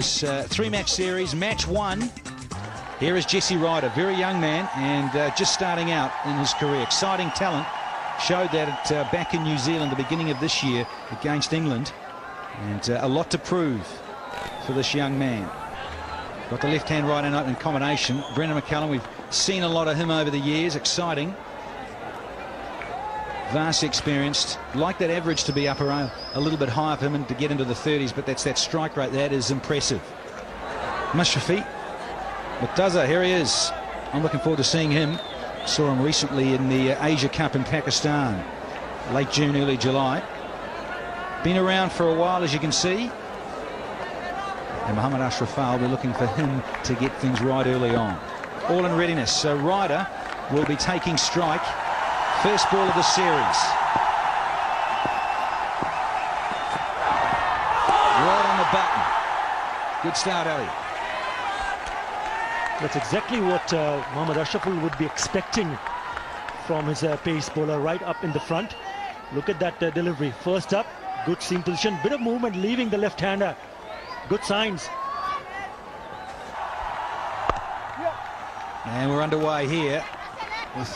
This three-match series, match one. Here is Jesse Ryder, very young man and just starting out in his career. Exciting talent. Showed that back in New Zealand, the beginning of this year against England. And a lot to prove for this young man. Got the left-hand right-hand open combination. Brendan McCullum, we've seen a lot of him over the years. Exciting. Vast experienced. Like that average to be up around a little bit higher for him and to get into the 30s, but that's that strike rate. That is impressive. Mashrafi. Murtaza, here he is. I'm looking forward to seeing him. Saw him recently in the Asia Cup in Pakistan. Late June, early July. Been around for a while, as you can see. And Mohammad Ashrafal, we're looking for him to get things right early on. All in readiness. So Ryder will be taking strike. First ball of the series. Right on the button. Good start, Ali. That's exactly what Mohammad Ashrafal would be expecting from his pace bowler, right up in the front. Look at that delivery. First up, good seam position, bit of movement leaving the left-hander. Good signs. And we're underway here with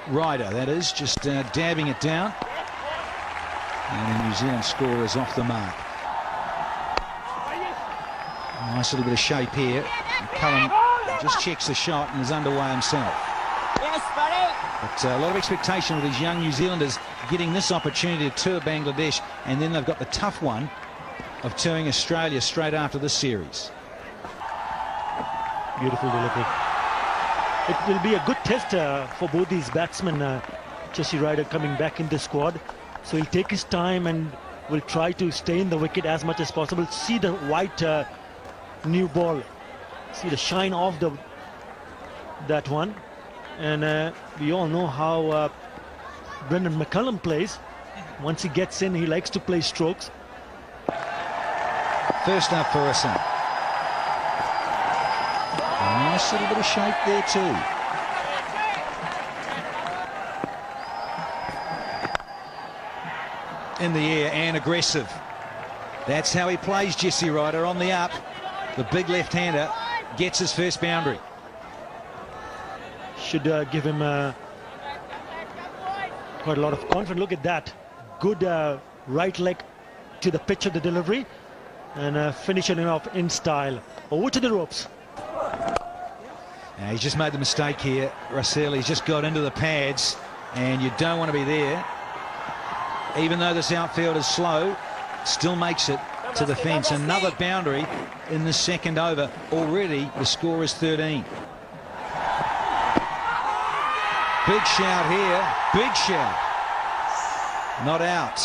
Ryder, that is, just dabbing it down. And the New Zealand score is off the mark. Nice little bit of shape here. McCullum just checks the shot and is underway himself. Yes, buddy. But a lot of expectation with these young New Zealanders getting this opportunity to tour Bangladesh, and then they've got the tough one of touring Australia straight after this series. Beautiful delivery. It will be a good test for both these batsmen. Jesse Ryder coming back in the squad, so he'll take his time and will try to stay in the wicket as much as possible. See the white new ball, see the shine of that one, and we all know how Brendan McCullum plays. Once he gets in, he likes to play strokes. First up for us. A nice little bit of shape there too. In the air and aggressive. That's how he plays, Jesse Ryder, on the up. The big left-hander gets his first boundary. Should give him quite a lot of confidence. Look at that. Good right leg to the pitch of the delivery. And finishing it off in style. Over to the ropes. Now, he's just made the mistake here, Russell. He's just got into the pads, and you don't want to be there. Even though this outfield is slow, still makes it to the fence. Another boundary in the second over. Already, the score is 13. Big shout here. Big shout. Not out.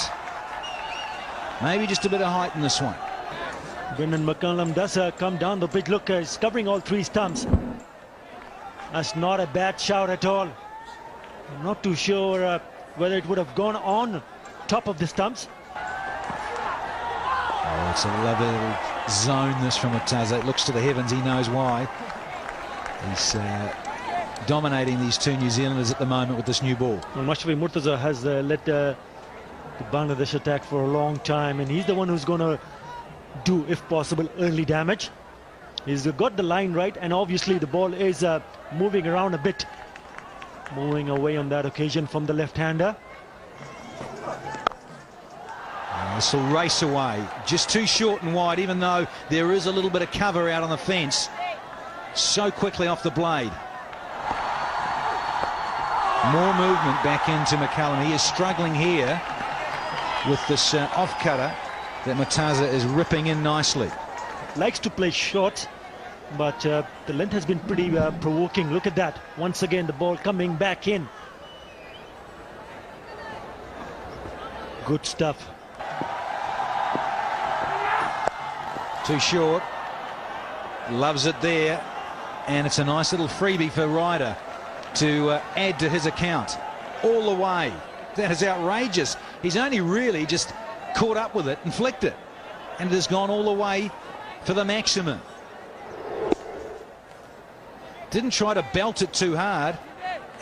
Maybe just a bit of height in this one. Brendan McCullum does come down the pitch. Look, he's covering all three stumps. That's not a bad shout at all. I'm not too sure whether it would have gone on top of the stumps. Oh, it's a lovely little zone, this, from Murtaza. It looks to the heavens. He knows why. He's dominating these two New Zealanders at the moment with this new ball. Well, Mashrafi Murtaza has led the Bangladesh attack for a long time, and he's the one who's going to do, if possible, early damage. He's got the line right, and obviously the ball is moving around a bit, moving away on that occasion from the left-hander. This will race away, just too short and wide, even though there is a little bit of cover out on the fence. So quickly off the blade. More movement back into McCullum. He is struggling here with this off-cutter that Murtaza is ripping in nicely. Likes to play short, but the length has been pretty provoking. Look at that. Once again, the ball coming back in. Good stuff. Too short. Loves it there. And it's a nice little freebie for Ryder to add to his account. All the way. That is outrageous. He's only really just caught up with it and flicked it. And it has gone all the way for the maximum. Didn't try to belt it too hard,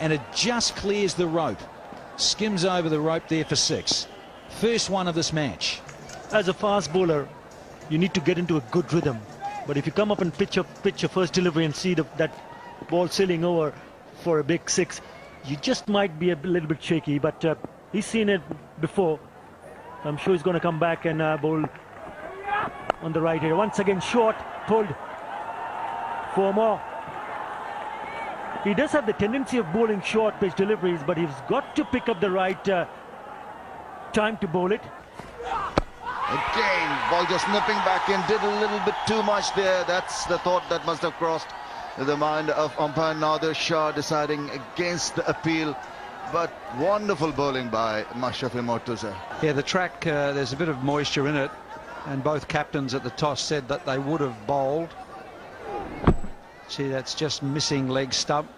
and it just clears the rope. Skims over the rope there for 6. First one of this match. As a fast bowler, you need to get into a good rhythm. But if you come up and pitch your first delivery and see that ball sailing over for a big six, you just might be a little bit shaky. But he's seen it before. I'm sure he's going to come back and bowl on the right here. Once again, short, pulled. 4 more. He does have the tendency of bowling short pitch deliveries, but he's got to pick up the right time to bowl it. Again, ball just nipping back in, did a little bit too much there. That's the thought that must have crossed the mind of umpire Nadir Shah, deciding against the appeal. But wonderful bowling by Mashrafi Mortuza. Yeah, the track, there's a bit of moisture in it, and both captains at the toss said that they would have bowled. See, that's just missing leg stump.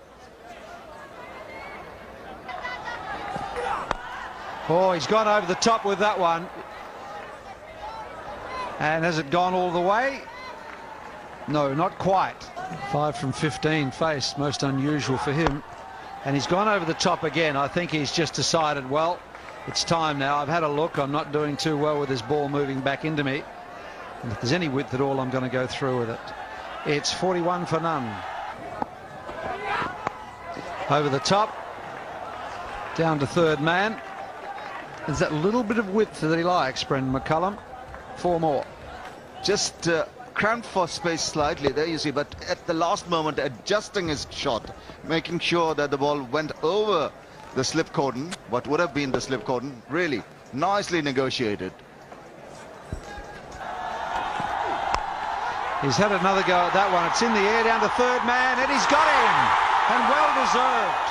Oh, he's gone over the top with that one. And has it gone all the way? No, not quite. 5 from 15 faced, most unusual for him. And he's gone over the top again. I think he's just decided, well, it's time now. I've had a look. I'm not doing too well with this ball moving back into me. And if there's any width at all, I'm going to go through with it. It's 41 for none. Over the top. Down to third man. There's that little bit of width that he likes, Brendan McCullum. 4 more. Just cramped for space slightly there, you see, but at the last moment adjusting his shot, making sure that the ball went over the slip cordon, what would have been the slip cordon. Really nicely negotiated. He's had another go at that one. It's in the air down to third man, and he's got him, and well deserved.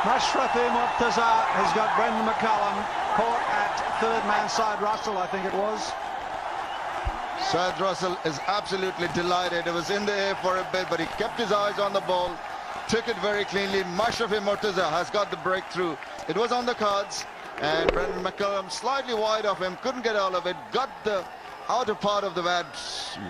Mashrafi Mortuza has got Brendan McCullum caught at third man side. Russell, I think it was. Syed Russell is absolutely delighted. It was in the air for a bit, but he kept his eyes on the ball, took it very cleanly. Mashrafi Mortuza has got the breakthrough. It was on the cards, and Brendan McCullum slightly wide of him, couldn't get all of it, got the outer part of the bat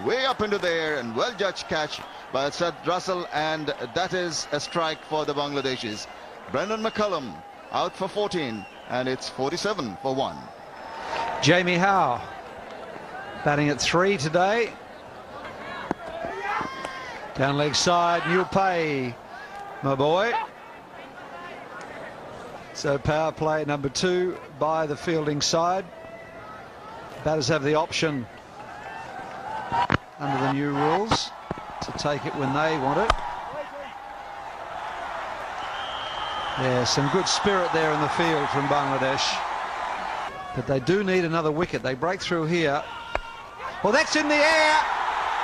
way up into the air, and well judged catch by Syed Russell, and that is a strike for the Bangladeshis. Brendan McCullum out for 14, and it's 47 for 1. Jamie Howe batting at 3 today. Down leg side, New Pay, my boy. So power play number 2 by the fielding side. Batters have the option under the new rules to take it when they want it. Yeah, some good spirit there in the field from Bangladesh. But they do need another wicket. They break through here. Well, that's in the air.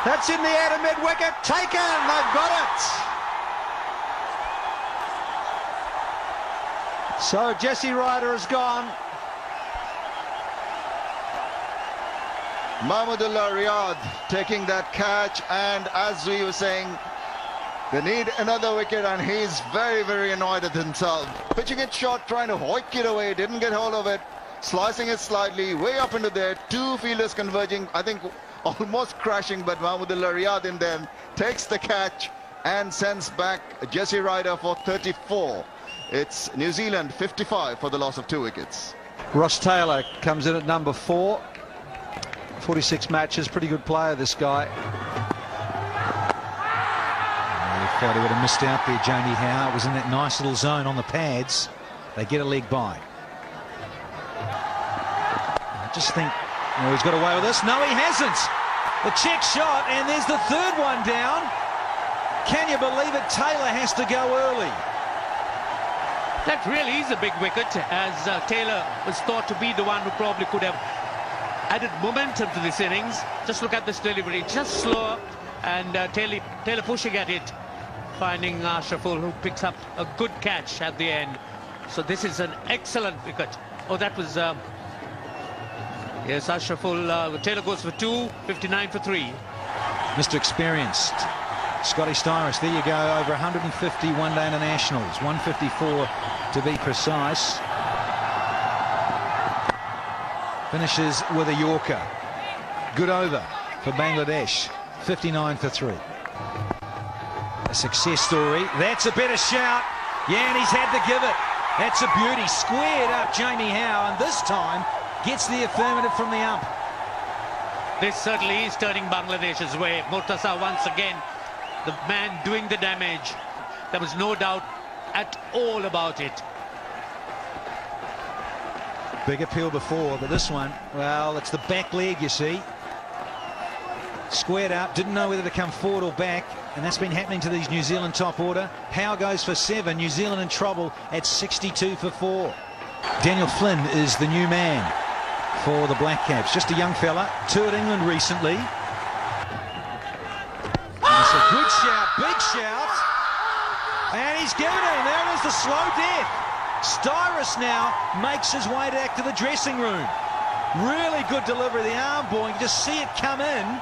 That's in the air to mid-wicket. Taken. They've got it. So Jesse Ryder has gone. Mahmudullah Riyad taking that catch, and as we were saying, they need another wicket, and he's very, very annoyed at himself. Pitching it short, trying to hoik it away, didn't get hold of it, slicing it slightly, way up into there, 2 fielders converging, I think almost crashing, but Mahmudullah Riyad in there takes the catch and sends back Jesse Ryder for 34. It's New Zealand 55 for the loss of 2 wickets. Ross Taylor comes in at number 4. 46 matches, pretty good player, this guy. He felt he would have missed out there, Jamie Howe. It was in that nice little zone on the pads. They get a leg by. I just think, he's got away with this. No, he hasn't. The check shot, and there's the 3rd one down. Can you believe it? Taylor has to go early. That really is a big wicket, as Taylor was thought to be the one who probably could have added momentum to this innings. Just look at this delivery, just slower, and Taylor pushing at it, finding Ashraful, who picks up a good catch at the end. So this is an excellent wicket. Oh, that was yes, Ashraful. Taylor goes for 2, 59 for 3. Mr. Experienced, Scotty Styris. There you go, over 150 one-day internationals, 154 to be precise. Finishes with a Yorker. Good over for Bangladesh. 59 for 3. A success story. That's a better shout. Yeah, and he's had to give it. That's a beauty. Squared up Jamie Howe, and this time gets the affirmative from the ump. This certainly is turning Bangladesh's way. Murtaza once again, the man doing the damage. There was no doubt at all about it. Big appeal before, but this one, well, it's the back leg, you see. Squared up, didn't know whether to come forward or back, and that's been happening to these New Zealand top order. Howe goes for 7, New Zealand in trouble at 62 for 4. Daniel Flynn is the new man for the Black Caps, just a young fella, toured England recently. And it's a good shout, big shout, and he's given it. There is the slow death. Styrus now makes his way back to the dressing room. Really good delivery, the arm ball. You can just see it come in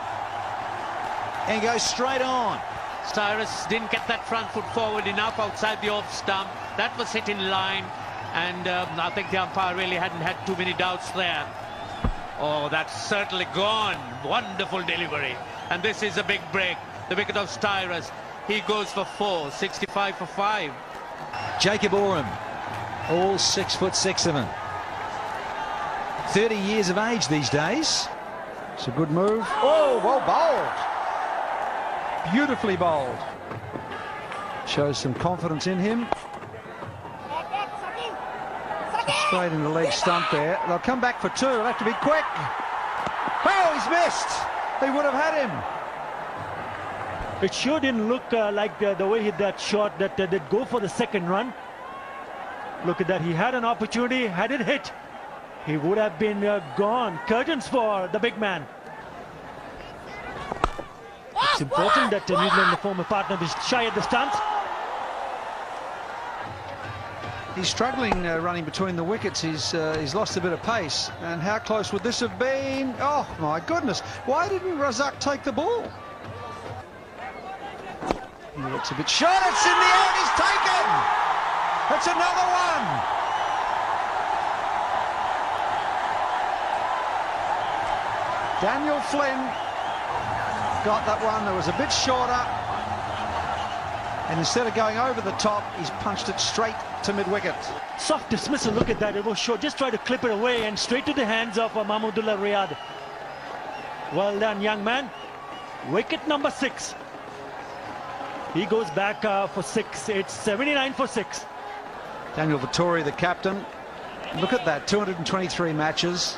and go straight on. Styrus didn't get that front foot forward enough outside the off stump. That was hit in line, and I think the umpire really hadn't had too many doubts there. Oh, that's certainly gone. Wonderful delivery. And this is a big break. The wicket of Styrus. He goes for 4, 65 for 5. Jacob Oram, all 6'6" of him. 30 years of age these days. It's a good move. Oh, well bowled. Beautifully bowled. Shows some confidence in him. Straight in the leg stump there. They'll come back for 2. They'll have to be quick. Oh, he's missed. They would have had him. It sure didn't look like the way he hit that shot that did go for the second run. Look at that. He had an opportunity. Had it hit, he would have been gone. Curtains for the big man. It's important that New Zealand, the former partner, is shy at the stance. He's struggling running between the wickets. He's lost a bit of pace. And how close would this have been? Oh, my goodness. Why didn't Razak take the ball? He looks a bit short. It's in the air. He's taken. It's another one. Daniel Flynn got that one. That was a bit shorter. And instead of going over the top, he's punched it straight to mid-wicket. Soft dismissal, look at that. It was short. Just try to clip it away and straight to the hands of Mahmudullah Riyad. Well done, young man. Wicket number 6. He goes back for 6. It's 79 for 6. Daniel Vettori, the captain. Look at that, 223 matches.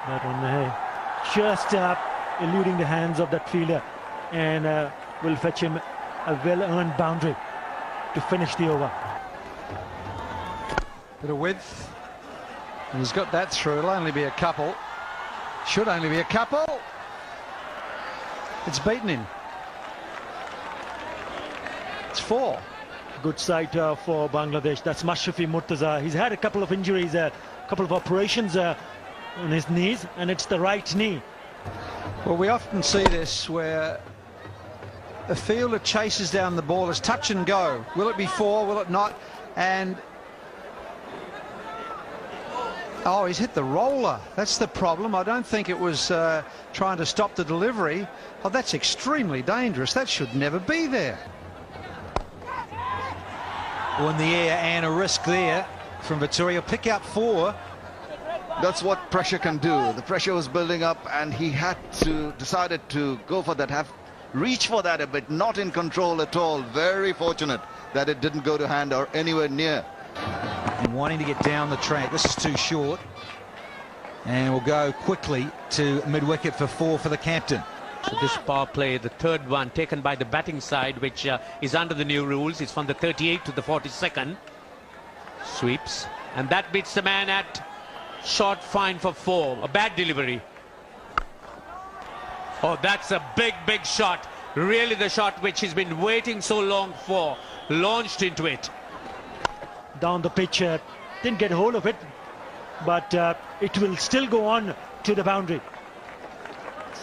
That one there, just eluding the hands of that fielder, and will fetch him a well-earned boundary to finish the over. Bit of width, and he's got that through. It'll only be a couple. Should only be a couple. It's beaten him. It's 4. Good sight for Bangladesh. That's Mashrafi Murtaza. He's had a couple of injuries, a couple of operations on his knees, and it's the right knee. Well, we often see this where a fielder chases down the ball. It's touch and go. Will it be 4? Will it not? And oh, he's hit the roller. That's the problem. I don't think it was trying to stop the delivery. Oh, that's extremely dangerous. That should never be there. Well, in the air, and a risk there from Vittorio. Pick up 4. That's what pressure can do. The pressure was building up, and he decided to go for that, reach for that a bit, not in control at all. Very fortunate that it didn't go to hand or anywhere near. And wanting to get down the track. This is too short. And we'll go quickly to mid-wicket for 4 for the captain. So this power play, the third one taken by the batting side, which is under the new rules. It's from the 38th to the 42nd. Sweeps. And that beats the man at short fine for 4. A bad delivery. Oh, that's a big, big shot. Really the shot which he's been waiting so long for. Launched into it. Down the pitch, didn't get a hold of it, but it will still go on to the boundary.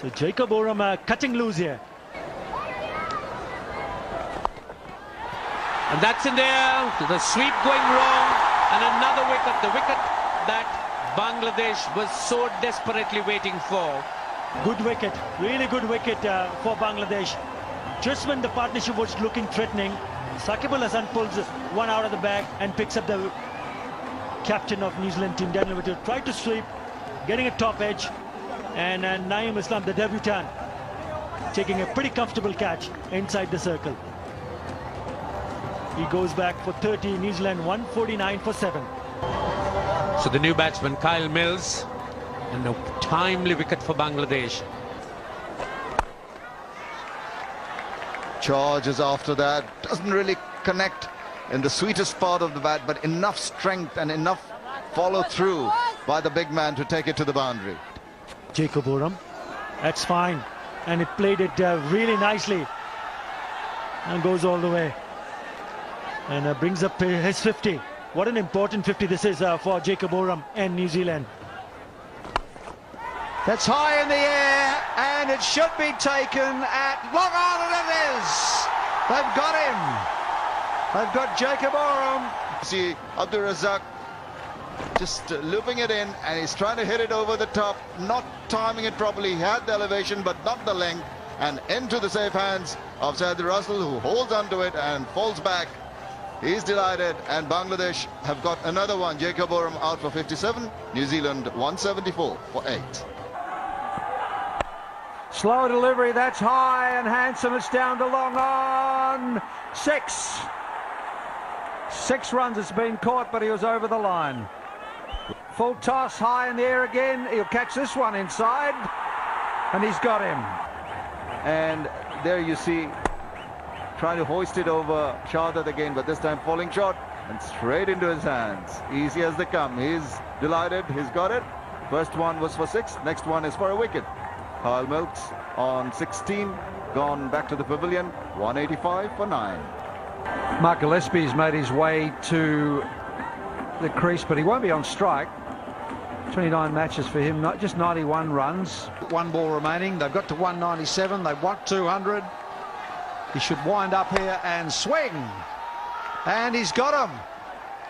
So Jacob Oram cutting loose here. And that's in there. The sweep going wrong. And another wicket. The wicket that Bangladesh was so desperately waiting for. Good wicket. Really good wicket for Bangladesh. Just when the partnership was looking threatening, Saqib Al Hasan pulls one out of the bag and picks up the captain of New Zealand team, Daniel Vettori. Tried to sweep, getting a top edge, and Naeem Islam, the debutant, taking a pretty comfortable catch inside the circle. He goes back for 30, New Zealand 149 for 7. So the new batsman, Kyle Mills, and a timely wicket for Bangladesh. Charges after that, doesn't really connect in the sweetest part of the bat, but enough strength and enough follow through by the big man to take it to the boundary. Jacob Oram, that's fine, and it played it really nicely and goes all the way and brings up his 50. What an important 50 this is for Jacob Oram and New Zealand. That's high in the air, and it should be taken at long on, and it is. They've got him. They've got Jacob Oram. See Abdur Razzaq just looping it in, and he's trying to hit it over the top, not timing it properly. He had the elevation but not the length, and into the safe hands of Saad Russell, who holds onto it and falls back. He's delighted, and Bangladesh have got another one. Jacob Oram out for 57, New Zealand 174 for 8. Slow delivery, that's high and handsome. It's down to long on. 6. 6 runs, it's been caught, but he was over the line. Full toss, high in the air again. He'll catch this one inside, and he's got him. And there you see, trying to hoist it over Shahadat again, but this time falling short and straight into his hands. Easy as they come. He's delighted, he's got it. First one was for 6, next one is for a wicket. Kyle Mills on 16, gone back to the pavilion, 185 for 9. Mark Gillespie's made his way to the crease, but he won't be on strike. 29 matches for him, not just 91 runs. 1 ball remaining. They've got to 197. They want 200. He should wind up here and swing. And he's got him.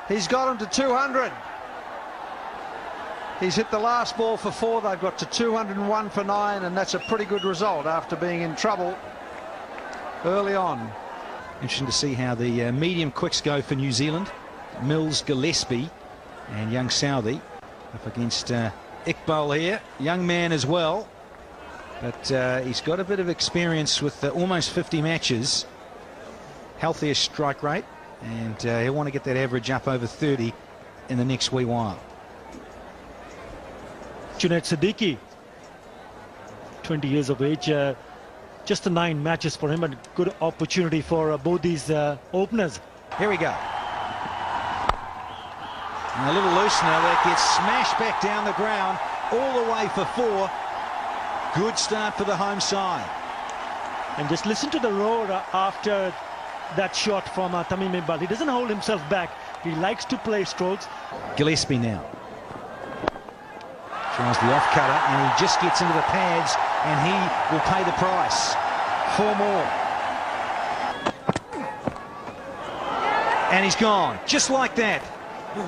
He's got him to 200. He's hit the last ball for 4. They've got to 201 for 9, and that's a pretty good result after being in trouble early on. Interesting to see how the medium quicks go for New Zealand. Mills, Gillespie and young Southey up against Iqbal here, young man as well, but he's got a bit of experience with almost 50 matches, healthiest strike rate, and he'll want to get that average up over 30 in the next wee while. Junaid Siddiqui, 20 years of age, just the 9 matches for him, a good opportunity for both these openers. Here we go. And a little loosener that gets smashed back down the ground all the way for 4. Good start for the home side. And just listen to the roar after that shot from Tamim Iqbal. He doesn't hold himself back. He likes to play strokes. Gillespie now tries the off cutter, and he just gets into the pads, and he will pay the price. 4 more. And he's gone, just like that.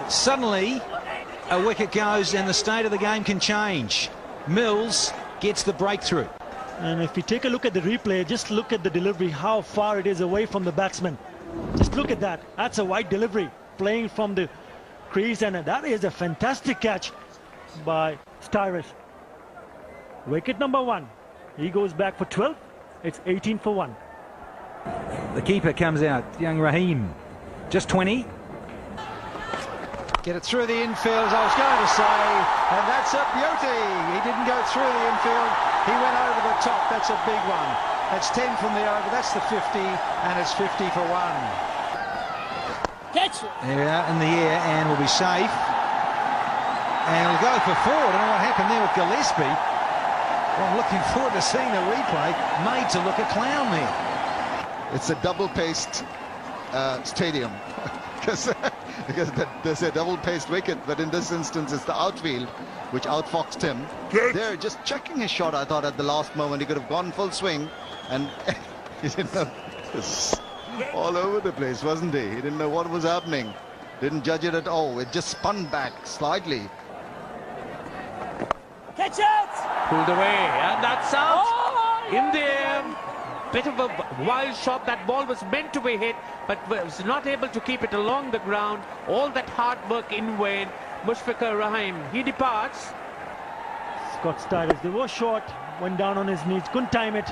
Suddenly, a wicket goes, and the state of the game can change. Mills gets the breakthrough. And if we take a look at the replay, just look at the delivery, how far it is away from the batsman. Just look at that. That's a wide delivery, playing from the crease, and that is a fantastic catch by Styrus. Wicket number 1. He goes back for 12. It's 18 for 1. The keeper comes out, young Rahim, just 20. Get it through the infield, I was going to say, and that's a beauty. He didn't go through the infield, he went over the top. That's a big one. That's 10 from the over, that's the 50, and it's 50 for 1. Catch it! They're out in the air and will be safe. And he'll go for 4. I don't know what happened there with Gillespie. Well, I'm looking forward to seeing the replay. Made to look a clown there. It's a double-paced stadium. because there's a double-paced wicket, but in this instance it's the outfield which outfoxed him. They're just checking his shot, I thought, at the last moment. He could have gone full swing, and he didn't know. All over the place, wasn't he? He didn't know what was happening. Didn't judge it at all. It just spun back slightly. Catch it! Pulled away, and that's out. In the air. Bit of a wild shot. That ball was meant to be hit, but was not able to keep it along the ground. All that hard work in vain. Mushfiqur Rahim, he departs. got started. They were short, went down on his knees, couldn't time it.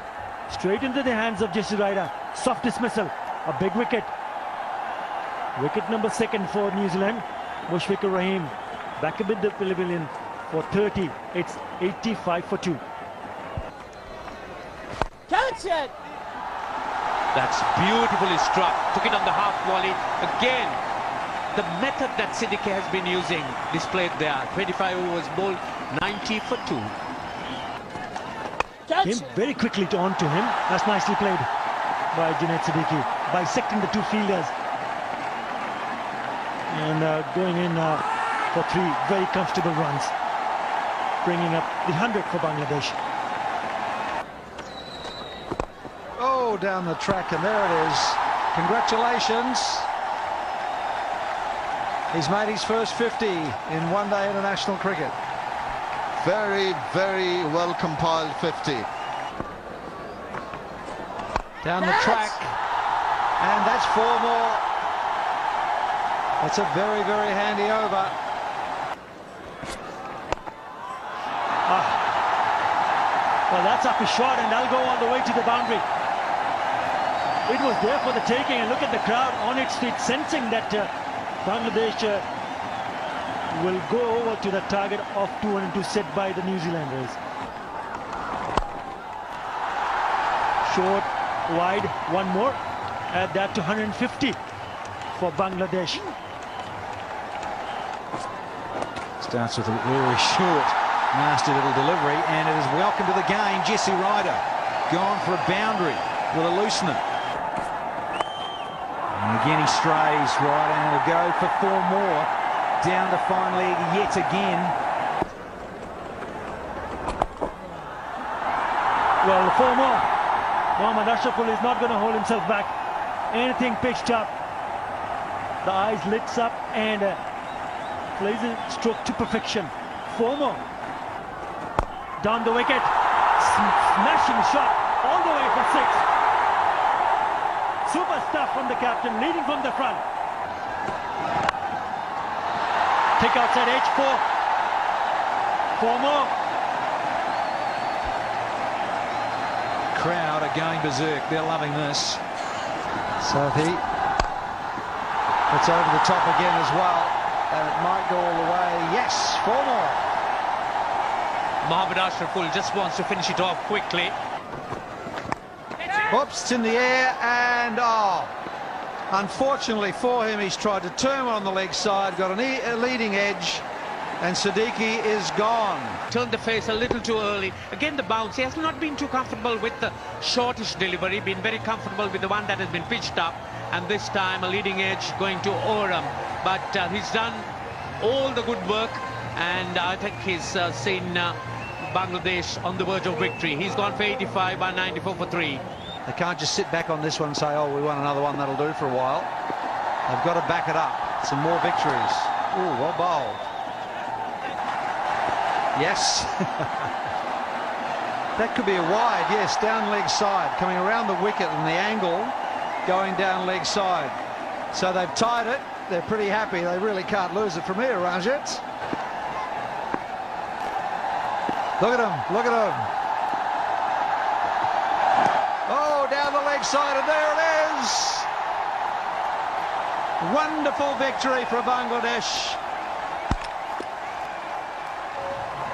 Straight into the hands of Jesse Ryder. Soft dismissal, a big wicket. Wicket number 2 for New Zealand. Mushfiqur Rahim back a bit the pavilion for 30. It's 85 for 2. Catch it! That's beautifully struck. Took it on the half volley. Again, the method that Siddique has been using displayed there. 25 overs bowled, 90 for 2. Came very quickly on to him. That's nicely played by Junaid Siddique, bisecting the 2 fielders. And going in for 3 very comfortable runs, bringing up the 100 for Bangladesh. Oh, down the track, and there it is. Congratulations. He's made his first 50 in one-day international cricket. Very, very well compiled 50. Down the track, and that's 4 more. That's a very, very handy over. Well, that's up his shot, and that'll go all the way to the boundary. It was there for the taking, and look at the crowd on its feet, sensing that Bangladesh will go over to the target of 202 set by the New Zealanders. Short, wide, 1 more. Add that to 150 for Bangladesh. Starts with a very short, nasty little delivery, and it is welcome to the game. Jesse Ryder gone for a boundary with a loosener. And again he strays right, and it'll go for 4 more. Down the fine leg yet again. Well, 4 more. Mohammad Ashraful is not going to hold himself back. Anything pitched up. The eyes lights up and plays a stroke to perfection. 4 more. Down the wicket. Smashing shot all the way for 6. Super stuff from the captain, leading from the front. Kick outside edge, 4. 4 more. Crowd are going berserk. They're loving this. Southey. It's over the top again as well, and it might go all the way. Yes, 4 more. Mohammad Ashraful just wants to finish it off quickly. Oops, it's in the air, and unfortunately for him, he's tried to turn on the leg side, got a leading edge, and Siddique is gone. Turned the face a little too early. Again, the bounce. He has not been too comfortable with the shortish delivery, been very comfortable with the one that has been pitched up, and this time a leading edge going to Oram. But he's done all the good work, and I think he's seen Bangladesh on the verge of victory. He's gone for 85 by 94 for 3. They can't just sit back on this one and say, oh, we won another one, that'll do for a while. They've got to back it up. Some more victories. Ooh, well bowled. Yes. That could be a wide, yes, down leg side, coming around the wicket and the angle going down leg side. So they've tied it. They're pretty happy. They really can't lose it from here, Rajat. Look at him, look at him. Oh, down the leg side, and there it is. Wonderful victory for Bangladesh.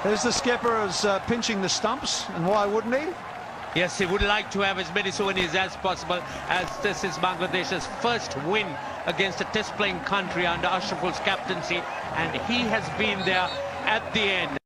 There's the skipper as pinching the stumps, and why wouldn't he? Yes, he would like to have as many souvenirs as possible, as this is Bangladesh's first win against a test-playing country under Ashraful's captaincy, and he has been there at the end.